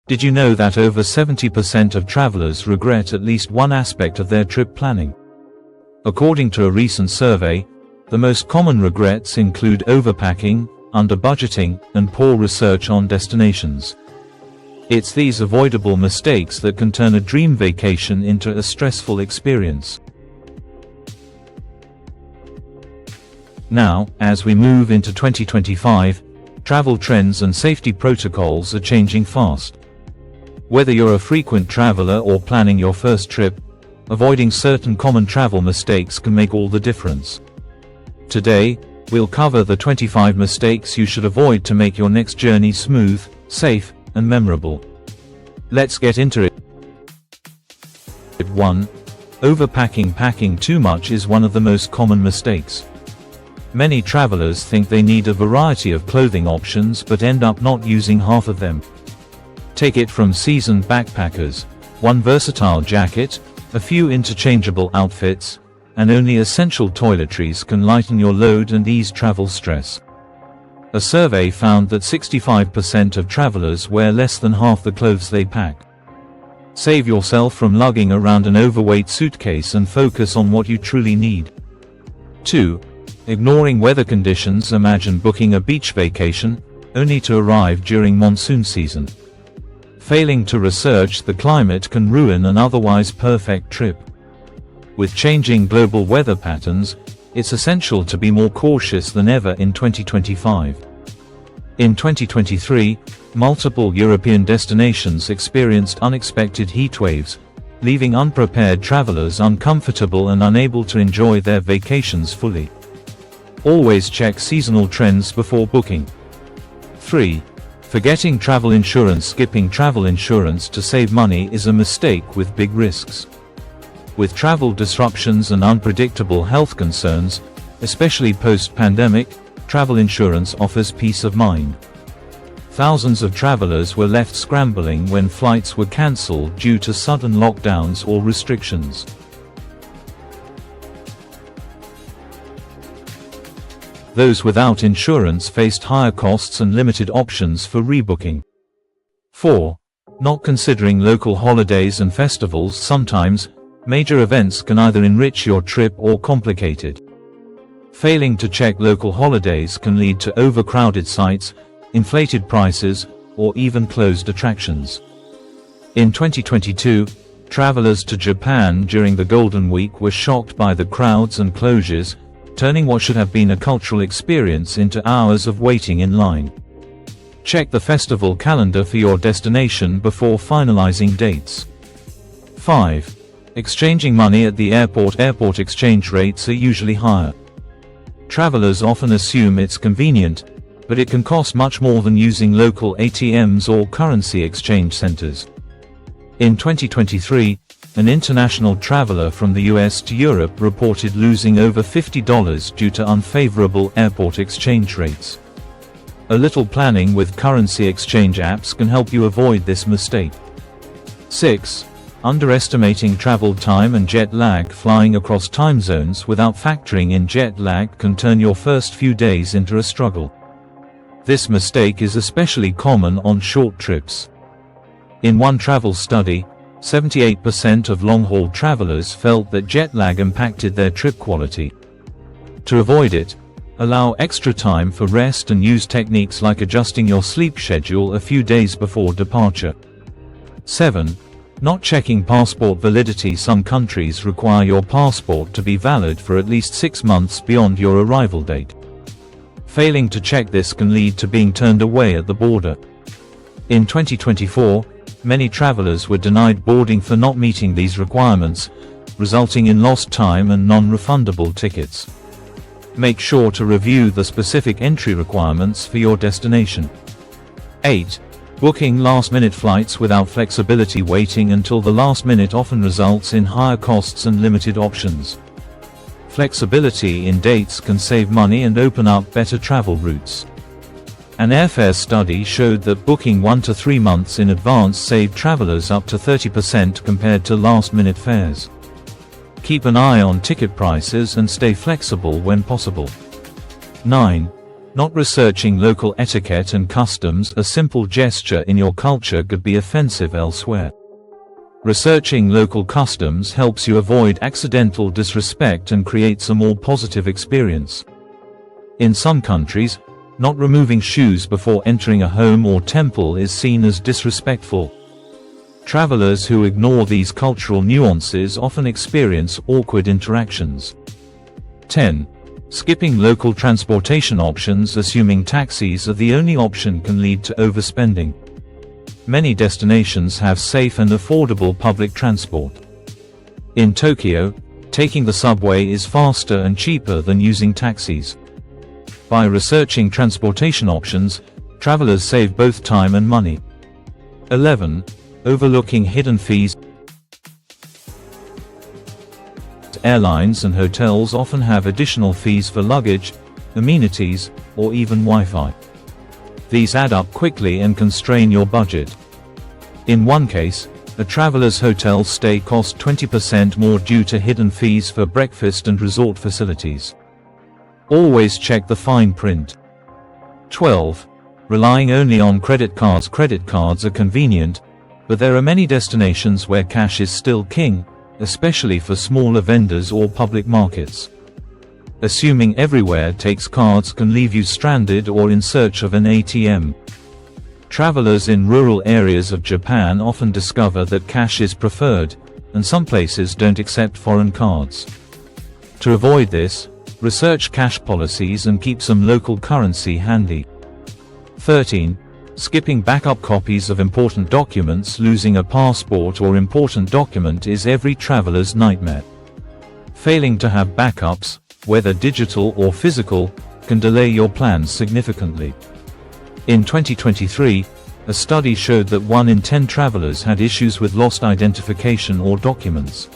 Did you know that over 70% of travelers regret at least one aspect of their trip planning? According to a recent survey, the most common regrets include overpacking, under-budgeting, and poor research on destinations. It's these avoidable mistakes that can turn a dream vacation into a stressful experience. Now, as we move into 2025, travel trends and safety protocols are changing fast. Whether you're a frequent traveler or planning your first trip, avoiding certain common travel mistakes can make all the difference. Today, we'll cover the 25 mistakes you should avoid to make your next journey smooth, safe, and memorable. Let's get into it. 1. Overpacking. Packing too much is one of the most common mistakes. Many travelers think they need a variety of clothing options but end up not using half of them. Take it from seasoned backpackers: one versatile jacket, a few interchangeable outfits, and only essential toiletries can lighten your load and ease travel stress. A survey found that 65% of travelers wear less than half the clothes they pack. Save yourself from lugging around an overweight suitcase and focus on what you truly need. 2. Ignoring weather conditions. Imagine booking a beach vacation, only to arrive during monsoon season. Failing to research the climate can ruin an otherwise perfect trip. With changing global weather patterns, it's essential to be more cautious than ever in 2025. In 2023, multiple European destinations experienced unexpected heatwaves, leaving unprepared travelers uncomfortable and unable to enjoy their vacations fully. Always check seasonal trends before booking. 3. Forgetting travel insurance. Skipping travel insurance to save money is a mistake with big risks. With travel disruptions and unpredictable health concerns, especially post-pandemic, travel insurance offers peace of mind. Thousands of travelers were left scrambling when flights were cancelled due to sudden lockdowns or restrictions. Those without insurance faced higher costs and limited options for rebooking. 4. Not considering local holidays and festivals. Sometimes, major events can either enrich your trip or complicate it. Failing to check local holidays can lead to overcrowded sites, inflated prices, or even closed attractions. In 2022, travelers to Japan during the Golden Week were shocked by the crowds and closures, turning what should have been a cultural experience into hours of waiting in line. Check the festival calendar for your destination before finalizing dates. 5. Exchanging money at the airport. Airport exchange rates are usually higher. Travelers often assume it's convenient, but it can cost much more than using local ATMs or currency exchange centers. In 2023, an international traveler from the US to Europe reported losing over $50 due to unfavorable airport exchange rates. A little planning with currency exchange apps can help you avoid this mistake. 6. Underestimating travel time and jet lag. Flying across time zones without factoring in jet lag can turn your first few days into a struggle. This mistake is especially common on short trips. In one travel study, 78% of long-haul travelers felt that jet lag impacted their trip quality. To avoid it, allow extra time for rest and use techniques like adjusting your sleep schedule a few days before departure. 7. Not checking passport validity. Some countries require your passport to be valid for at least 6 months beyond your arrival date. Failing to check this can lead to being turned away at the border. In 2024, many travelers were denied boarding for not meeting these requirements, resulting in lost time and non-refundable tickets. Make sure to review the specific entry requirements for your destination. 8. Booking last-minute flights without flexibility. Waiting until the last minute often results in higher costs and limited options. Flexibility in dates can save money and open up better travel routes. An airfare study showed that booking 1 to 3 months in advance saved travelers up to 30% compared to last-minute fares. Keep an eye on ticket prices and stay flexible when possible. 9. Not researching local etiquette and customs. A simple gesture in your culture could be offensive elsewhere. Researching local customs helps you avoid accidental disrespect and creates a more positive experience. In some countries, not removing shoes before entering a home or temple is seen as disrespectful. Travelers who ignore these cultural nuances often experience awkward interactions. 10. Skipping local transportation options. Assuming taxis are the only option can lead to overspending. Many destinations have safe and affordable public transport. In Tokyo, taking the subway is faster and cheaper than using taxis. By researching transportation options, travelers save both time and money. 11. Overlooking hidden fees. Airlines and hotels often have additional fees for luggage, amenities, or even Wi-Fi. These add up quickly and constrain your budget. In one case, a traveler's hotel stay cost 20% more due to hidden fees for breakfast and resort facilities. Always check the fine print. 12. Relying only on credit cards. Credit cards are convenient, but there are many destinations where cash is still king, especially for smaller vendors or public markets. Assuming everywhere takes cards can leave you stranded or in search of an ATM. Travelers in rural areas of Japan often discover that cash is preferred, and some places don't accept foreign cards. To avoid this, research cash policies and keep some local currency handy. 13. Skipping backup copies of important documents. Losing a passport or important document is every traveler's nightmare. Failing to have backups, whether digital or physical, can delay your plans significantly. In 2023, a study showed that 1 in 10 travelers had issues with lost identification or documents.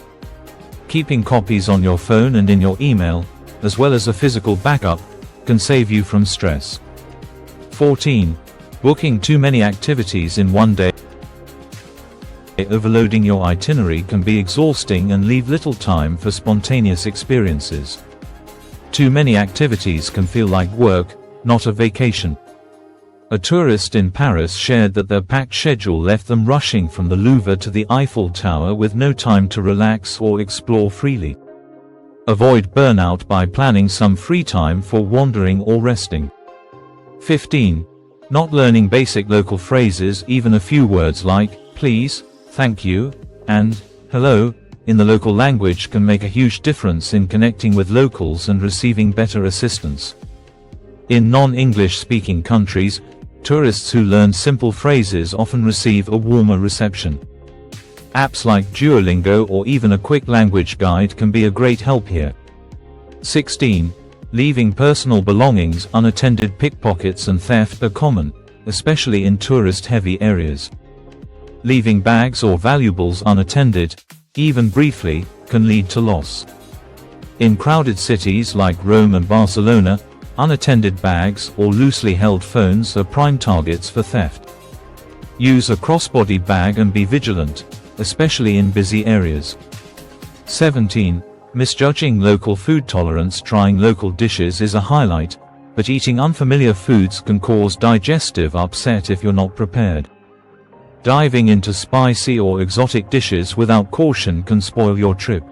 Keeping copies on your phone and in your email, as well as a physical backup, can save you from stress. 14. Booking too many activities in one day. Overloading your itinerary can be exhausting and leave little time for spontaneous experiences. Too many activities can feel like work, not a vacation. A tourist in Paris shared that their packed schedule left them rushing from the Louvre to the Eiffel Tower with no time to relax or explore freely. Avoid burnout by planning some free time for wandering or resting. 15. Not learning basic local phrases. Even a few words like please, thank you, and hello in the local language can make a huge difference in connecting with locals and receiving better assistance. In non-English speaking countries, tourists who learn simple phrases often receive a warmer reception. Apps like Duolingo or even a quick language guide can be a great help here. 16. Leaving personal belongings unattended. Pickpockets and theft are common, especially in tourist-heavy areas. Leaving bags or valuables unattended, even briefly, can lead to loss. In crowded cities like Rome and Barcelona, unattended bags or loosely held phones are prime targets for theft. Use a crossbody bag and be vigilant, especially in busy areas. 17. Misjudging local food tolerance. Trying local dishes is a highlight, but eating unfamiliar foods can cause digestive upset if you're not prepared. Diving into spicy or exotic dishes without caution can spoil your trip.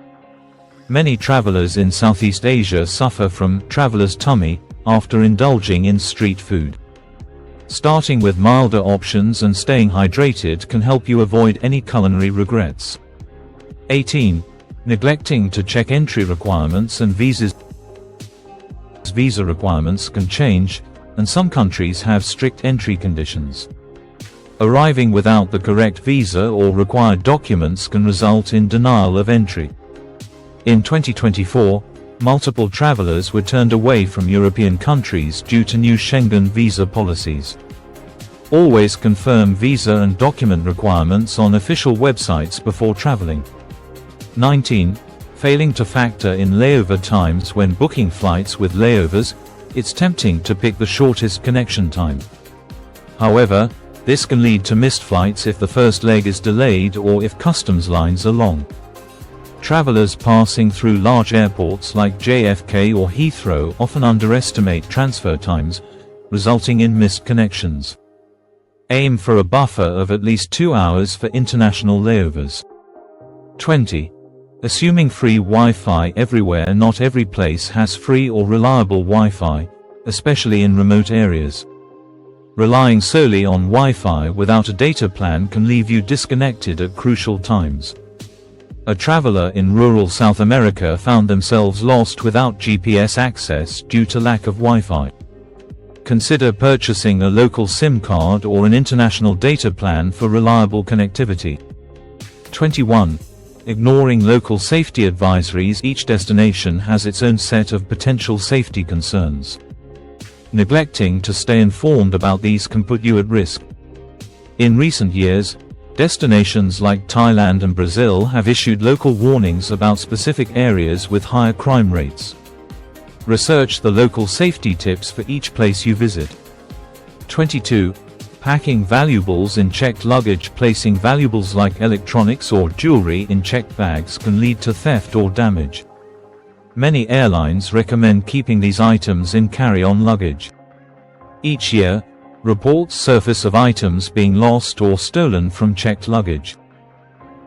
Many travelers in Southeast Asia suffer from traveler's tummy after indulging in street food. Starting with milder options and staying hydrated can help you avoid any culinary regrets. 18. Neglecting to check entry requirements and visas. Visa requirements can change, and some countries have strict entry conditions. Arriving without the correct visa or required documents can result in denial of entry. In 2024, multiple travelers were turned away from European countries due to new Schengen visa policies. Always confirm visa and document requirements on official websites before traveling. 19. Failing to factor in layover times. When booking flights with layovers, it's tempting to pick the shortest connection time. However, this can lead to missed flights if the first leg is delayed or if customs lines are long. Travelers passing through large airports like JFK or Heathrow often underestimate transfer times, resulting in missed connections. Aim for a buffer of at least 2 hours for international layovers. 20. Assuming free Wi-Fi everywhere. Not every place has free or reliable Wi-Fi, especially in remote areas. Relying solely on Wi-Fi without a data plan can leave you disconnected at crucial times. A traveler in rural South America found themselves lost without GPS access due to lack of Wi-Fi. Consider purchasing a local SIM card or an international data plan for reliable connectivity. 21. Ignoring local safety advisories. Each destination has its own set of potential safety concerns. Neglecting to stay informed about these can put you at risk. In recent years, destinations like Thailand and Brazil have issued local warnings about specific areas with higher crime rates. Research the local safety tips for each place you visit. 22. Packing valuables in checked luggage. Placing valuables like electronics or jewelry in checked bags can lead to theft or damage. Many airlines recommend keeping these items in carry-on luggage. Each year, reports surface of items being lost or stolen from checked luggage.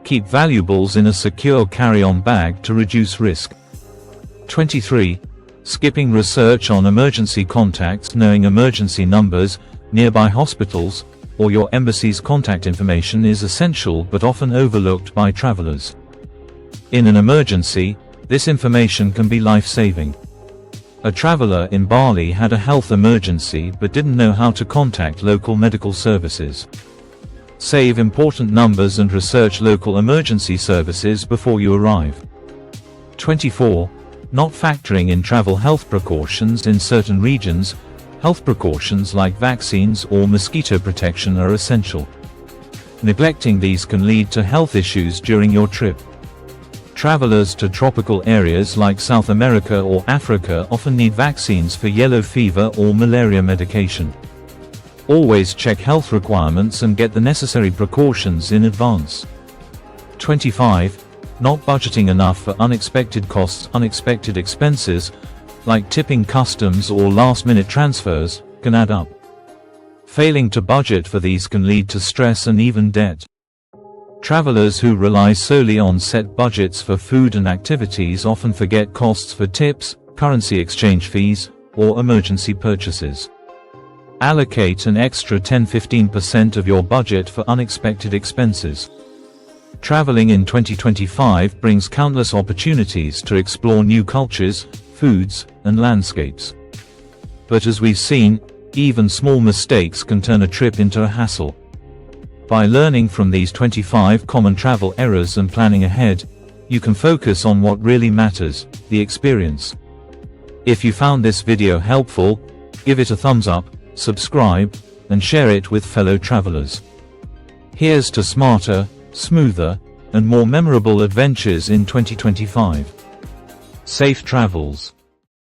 Keep valuables in a secure carry-on bag to reduce risk. 23. Skipping research on emergency contacts. Knowing emergency numbers, nearby hospitals, or your embassy's contact information is essential but often overlooked by travelers. In an emergency, this information can be life-saving. A traveler in Bali had a health emergency but didn't know how to contact local medical services. Save important numbers and research local emergency services before you arrive. 24. Not factoring in travel health precautions. In certain regions, health precautions like vaccines or mosquito protection are essential. Neglecting these can lead to health issues during your trip. Travelers to tropical areas like South America or Africa often need vaccines for yellow fever or malaria medication. Always check health requirements and get the necessary precautions in advance. 25. Not budgeting enough for unexpected costs. Unexpected expenses, like tipping customs or last-minute transfers, can add up. Failing to budget for these can lead to stress and even debt. Travelers who rely solely on set budgets for food and activities often forget costs for tips, currency exchange fees, or emergency purchases. Allocate an extra 10–15% of your budget for unexpected expenses. Traveling in 2025 brings countless opportunities to explore new cultures, foods, and landscapes. But as we've seen, even small mistakes can turn a trip into a hassle. By learning from these 25 common travel errors and planning ahead, you can focus on what really matters, the experience. If you found this video helpful, give it a thumbs up, subscribe, and share it with fellow travelers. Here's to smarter, smoother, and more memorable adventures in 2025. Safe travels.